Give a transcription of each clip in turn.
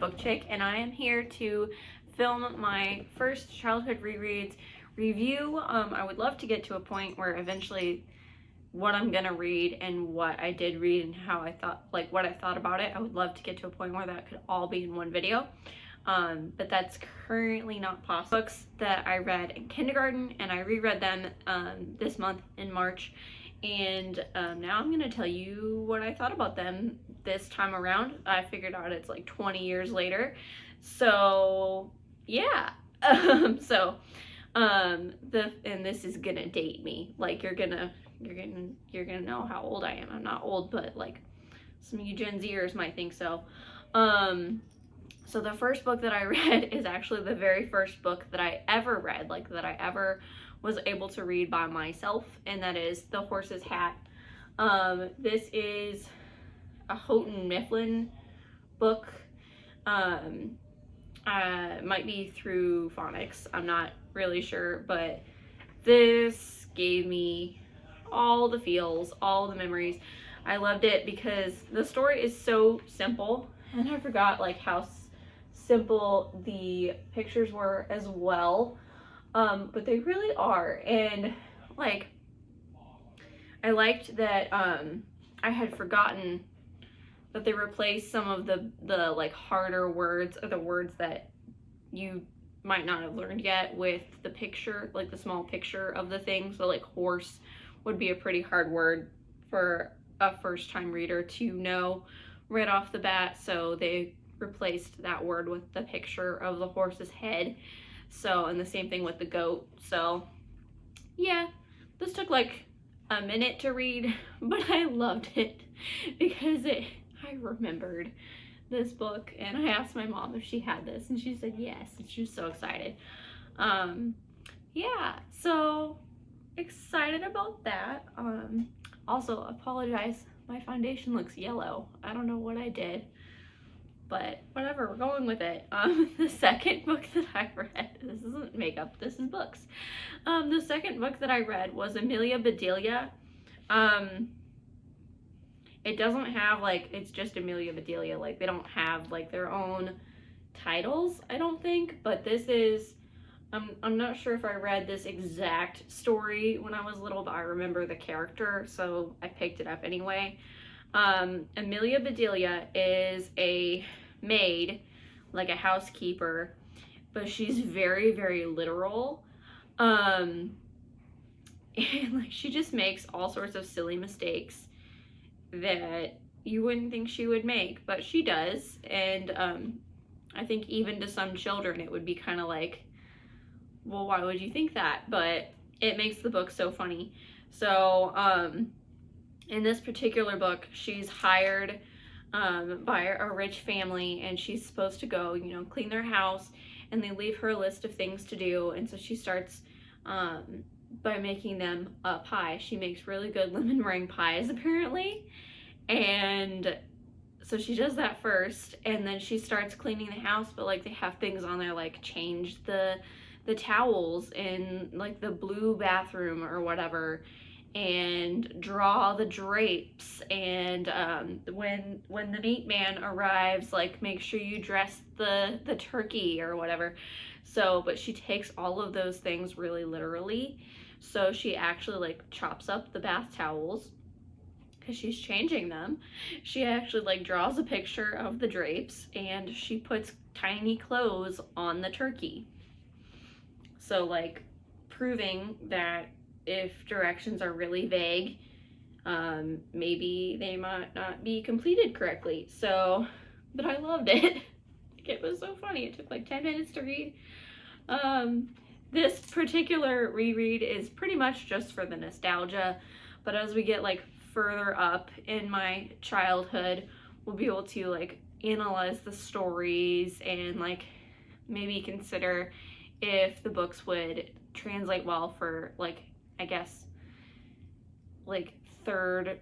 Book Chick, and I am here to film my first childhood rereads review. I would love to get to a point where eventually what I'm gonna read and what I did read and how I thought, like what I thought about it, I would love to get to a point where that could all be in one video. But that's currently not possible. Books that I read in kindergarten, and I reread them this month in March, and now I'm gonna tell you what I thought about them this time around. I figured out it's like 20 years later, so yeah. And this is gonna date me. Like you're gonna know how old I am. I'm not old, but like some of you Gen Zers might think so. So the first book that I read is actually the very first book that I ever read, like that I ever was able to read by myself, and that is The Horse's Hat. This is a Houghton Mifflin book. Might be through phonics, I'm not really sure, but this gave me all the feels, all the memories. I loved it because the story is so simple, and I forgot like how simple the pictures were as well, but they really are. And like I liked that I had forgotten that they replaced some of the like harder words, or the words that you might not have learned yet, with the picture, like the small picture of the thing. So like horse would be a pretty hard word for a first time reader to know right off the bat, so they replaced that word with the picture of the horse's head. So, and the same thing with the goat. So yeah, this took like a minute to read, but I loved it because I remembered this book, and I asked my mom if she had this, and she said yes, and she was so excited. Yeah, so excited about that. Also apologize, my foundation looks yellow. I don't know what I did, but whatever, we're going with it. The second book that I read, this isn't makeup, this is books. The second book that I read was Amelia Bedelia. It doesn't have like, it's just Amelia Bedelia. Like they don't have like their own titles, I don't think, but this is, I'm not sure if I read this exact story when I was little, but I remember the character, so I picked it up anyway. Amelia Bedelia is a maid, like a housekeeper, but she's very, very literal. And like she just makes all sorts of silly mistakes that you wouldn't think she would make, but she does. And I think even to some children it would be kind of like, well, why would you think that? But it makes the book so funny. So in this particular book, she's hired by a rich family, and she's supposed to go, you know, clean their house, and they leave her a list of things to do. And so she starts by making them a pie. She makes really good lemon meringue pies, apparently. And so she does that first, and then she starts cleaning the house, but like they have things on there like change the towels in like the blue bathroom or whatever, and draw the drapes, and when the meat man arrives, like make sure you dress the turkey or whatever. So, but she takes all of those things really literally. So she actually like chops up the bath towels because she's changing them. She actually like draws a picture of the drapes, and she puts tiny clothes on the turkey. So like proving that if directions are really vague, maybe they might not be completed correctly. So, but I loved it. It was so funny. It took like 10 minutes to read. This particular reread is pretty much just for the nostalgia, but as we get like further up in my childhood, we'll be able to like analyze the stories and like maybe consider if the books would translate well for like, I guess like third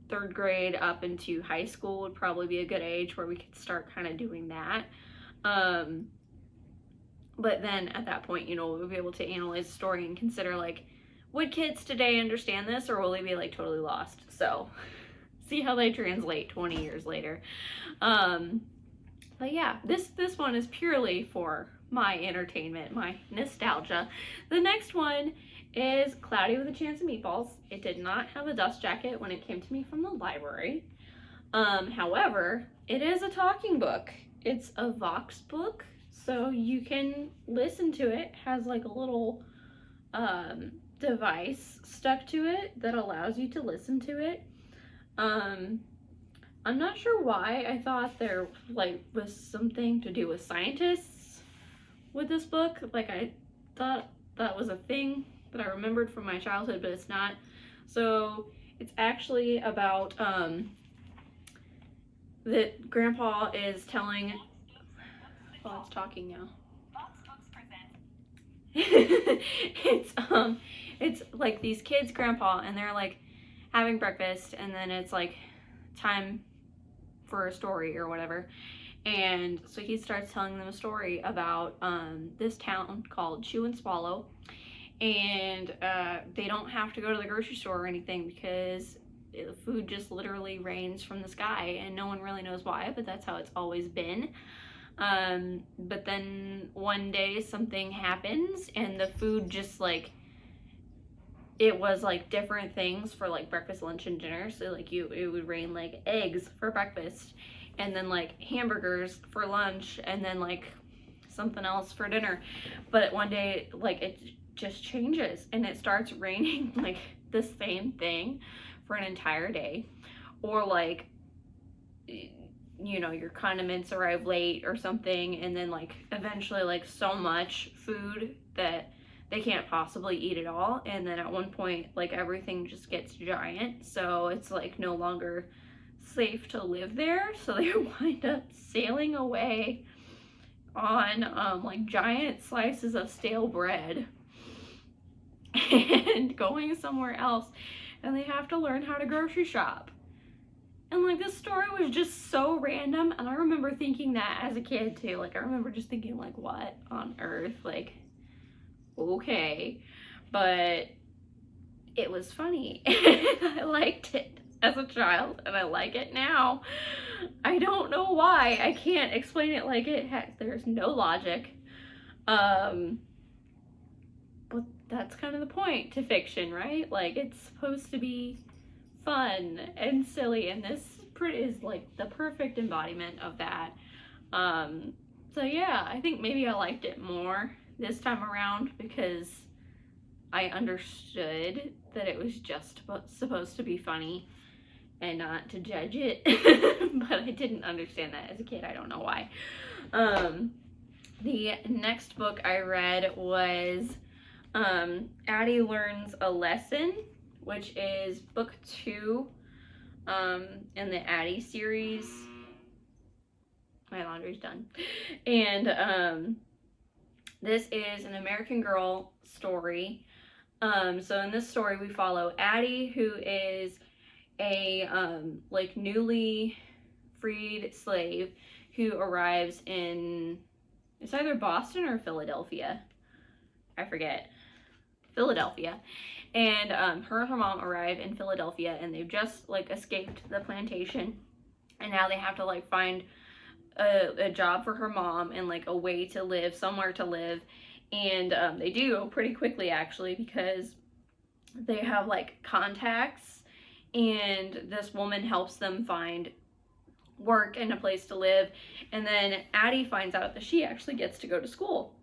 grade up into high school would probably be a good age where we could start kind of doing that. But then at that point, you know, we'll be able to analyze the story and consider like, would kids today understand this, or will they be like totally lost? So see how they translate 20 years later. But yeah, this one is purely for my entertainment, my nostalgia. The next one is Cloudy with a Chance of Meatballs. It did not have a dust jacket when it came to me from the library. However, it is a talking book. It's a Vox book, so you can listen to it. It has like a little device stuck to it that allows you to listen to it. I'm not sure why I thought there like was something to do with scientists with this book. Like I thought that was a thing that I remembered from my childhood, but it's not. So it's actually about that Grandpa is telling. Oh, it's talking now. It's like these kids' grandpa, and they're like having breakfast, and then it's like time for a story or whatever. And so he starts telling them a story about this town called Chew and Swallow, and they don't have to go to the grocery store or anything because the food just literally rains from the sky, and no one really knows why, but that's how it's always been. But then one day something happens and the food just like, it was like different things for like breakfast, lunch, and dinner. So like it would rain like eggs for breakfast, and then like hamburgers for lunch, and then like something else for dinner. But one day like it just changes and it starts raining like the same thing for an entire day. Or like, you know, your condiments arrive late or something, and then like eventually like so much food that they can't possibly eat it all, and then at one point like everything just gets giant, so it's like no longer safe to live there, so they wind up sailing away on like giant slices of stale bread and going somewhere else, and they have to learn how to grocery shop. And like this story was just so random, and I remember thinking that as a kid too. Like I remember just thinking like, what on earth? Like, okay. But it was funny. I liked it as a child, and I like it now. I don't know why. I can't explain it. Like there's no logic. But that's kind of the point to fiction, right? Like it's supposed to be fun and silly, and this is like the perfect embodiment of that. So yeah, I think maybe I liked it more this time around because I understood that it was just supposed to be funny and not to judge it. But I didn't understand that as a kid. I don't know why. The next book I read was Addie Learns a Lesson, which is book 2 in the Addie series. My laundry's done. And this is an American Girl story. So in this story we follow Addie, who is a like newly freed slave who arrives in, it's either Boston or Philadelphia. I forget. Philadelphia. And her and her mom arrive in Philadelphia, and they've just like escaped the plantation, and now they have to like find a job for her mom and like a way to live, somewhere to live. And they do pretty quickly actually, because they have like contacts, and this woman helps them find work and a place to live. And then Addie finds out that she actually gets to go to school,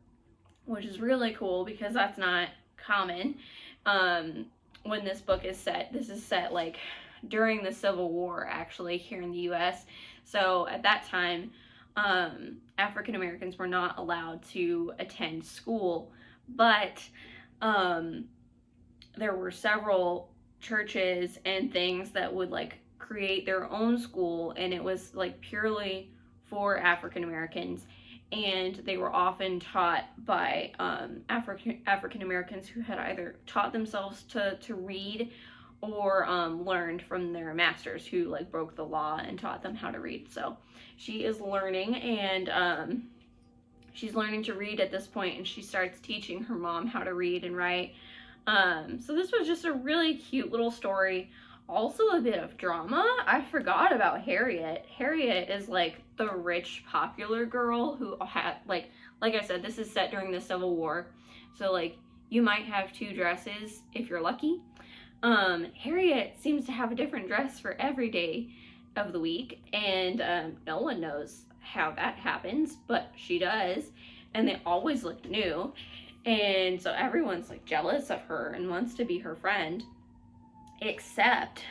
which is really cool because that's not common. When this book is set, this is set like during the Civil War actually here in the US. So at that time, African Americans were not allowed to attend school, but there were several churches and things that would like create their own school, and it was like purely for African Americans, and they were often taught by African Americans who had either taught themselves to read or learned from their masters who like broke the law and taught them how to read. So she is learning, and she's learning to read at this point, and she starts teaching her mom how to read and write. So this was just a really cute little story, also a bit of drama. I forgot about Harriet. Harriet is like the rich, popular girl who had, like I said, this is set during the Civil War. So like you might have two dresses if you're lucky. Harriet seems to have a different dress for every day of the week, and no one knows how that happens, but she does, and they always look new, and so everyone's like jealous of her and wants to be her friend, except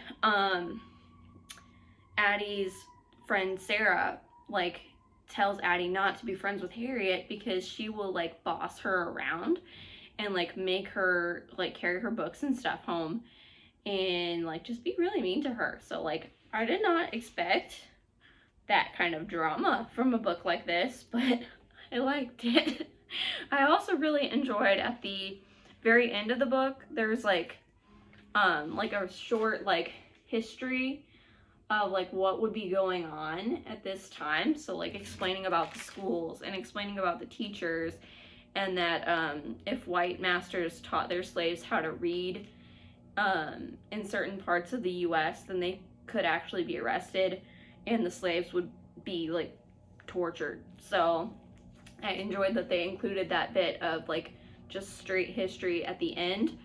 Addie's friend Sarah like tells Addie not to be friends with Harriet because she will like boss her around and like make her like carry her books and stuff home and like just be really mean to her. So like I did not expect that kind of drama from a book like this, but I liked it. I also really enjoyed at the very end of the book, there's like a short like history of like what would be going on at this time. So like explaining about the schools and explaining about the teachers, and that if white masters taught their slaves how to read in certain parts of the US, then they could actually be arrested and the slaves would be like tortured. So I enjoyed that they included that bit of like just straight history at the end.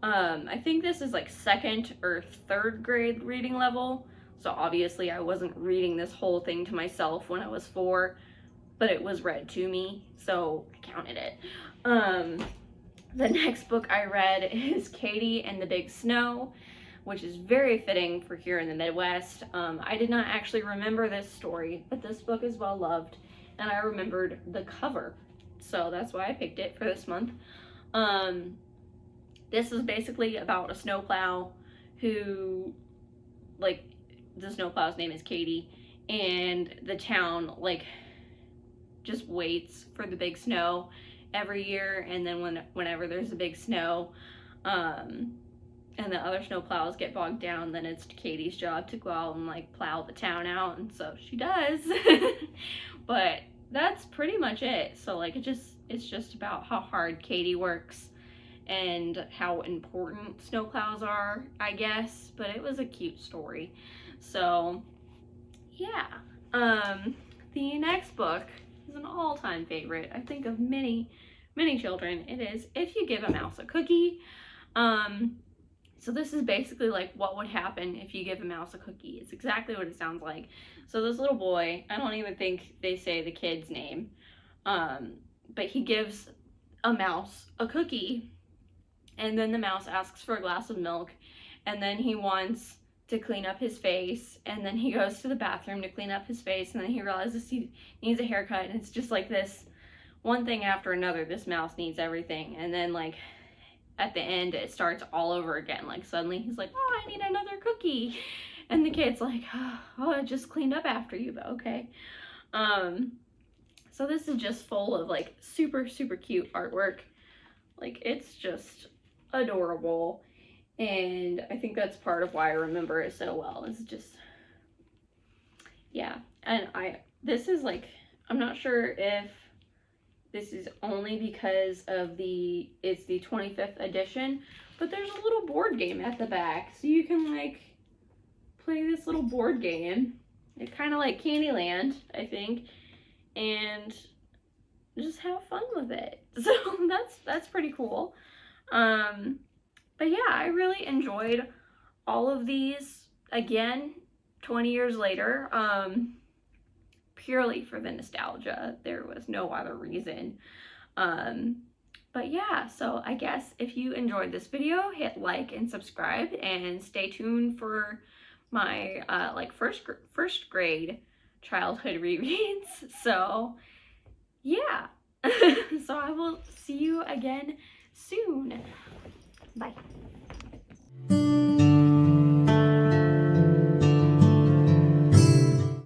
I think this is like 2nd or 3rd grade reading level, so obviously I wasn't reading this whole thing to myself when I was 4, but it was read to me, so I counted it. The next book I read is Katy and the Big Snow, which is very fitting for here in the Midwest. I did not actually remember this story, but this book is well loved, and I remembered the cover, so that's why I picked it for this month. This is basically about a snowplow who, like, the snowplow's name is Katy, and the town, like, just waits for the big snow every year, and then whenever there's a big snow, and the other snowplows get bogged down, then it's Katy's job to go out and, like, plow the town out, and so she does. But that's pretty much it. So, like, it's just about how hard Katy works and how important snowplows are, I guess, but it was a cute story. So, yeah. The next book is an all-time favorite, I think, of many, many children. It is If You Give a Mouse a Cookie. So this is basically like what would happen if you give a mouse a cookie. It's exactly what it sounds like. So this little boy, I don't even think they say the kid's name, but he gives a mouse a cookie, and then the mouse asks for a glass of milk, and then he wants to clean up his face, and then he goes to the bathroom to clean up his face, and then he realizes he needs a haircut, and it's just like this one thing after another. This mouse needs everything, and then like at the end it starts all over again. Like suddenly he's like, oh, I need another cookie, and the kid's like, oh, I just cleaned up after you, but okay. So this is just full of like super, super cute artwork. Like, it's just adorable, and I think that's part of why I remember it so well. It's just, yeah. And this is like, I'm not sure if this is only because of it's the 25th edition, but there's a little board game at the back, so you can like play this little board game. It's kind of like Candyland, I think, and just have fun with it. So that's pretty cool. But yeah, I really enjoyed all of these, again, 20 years later, purely for the nostalgia. There was no other reason. But yeah, so I guess if you enjoyed this video, hit like and subscribe, and stay tuned for my like first grade childhood rereads. So yeah. So I will see you again soon. Bye.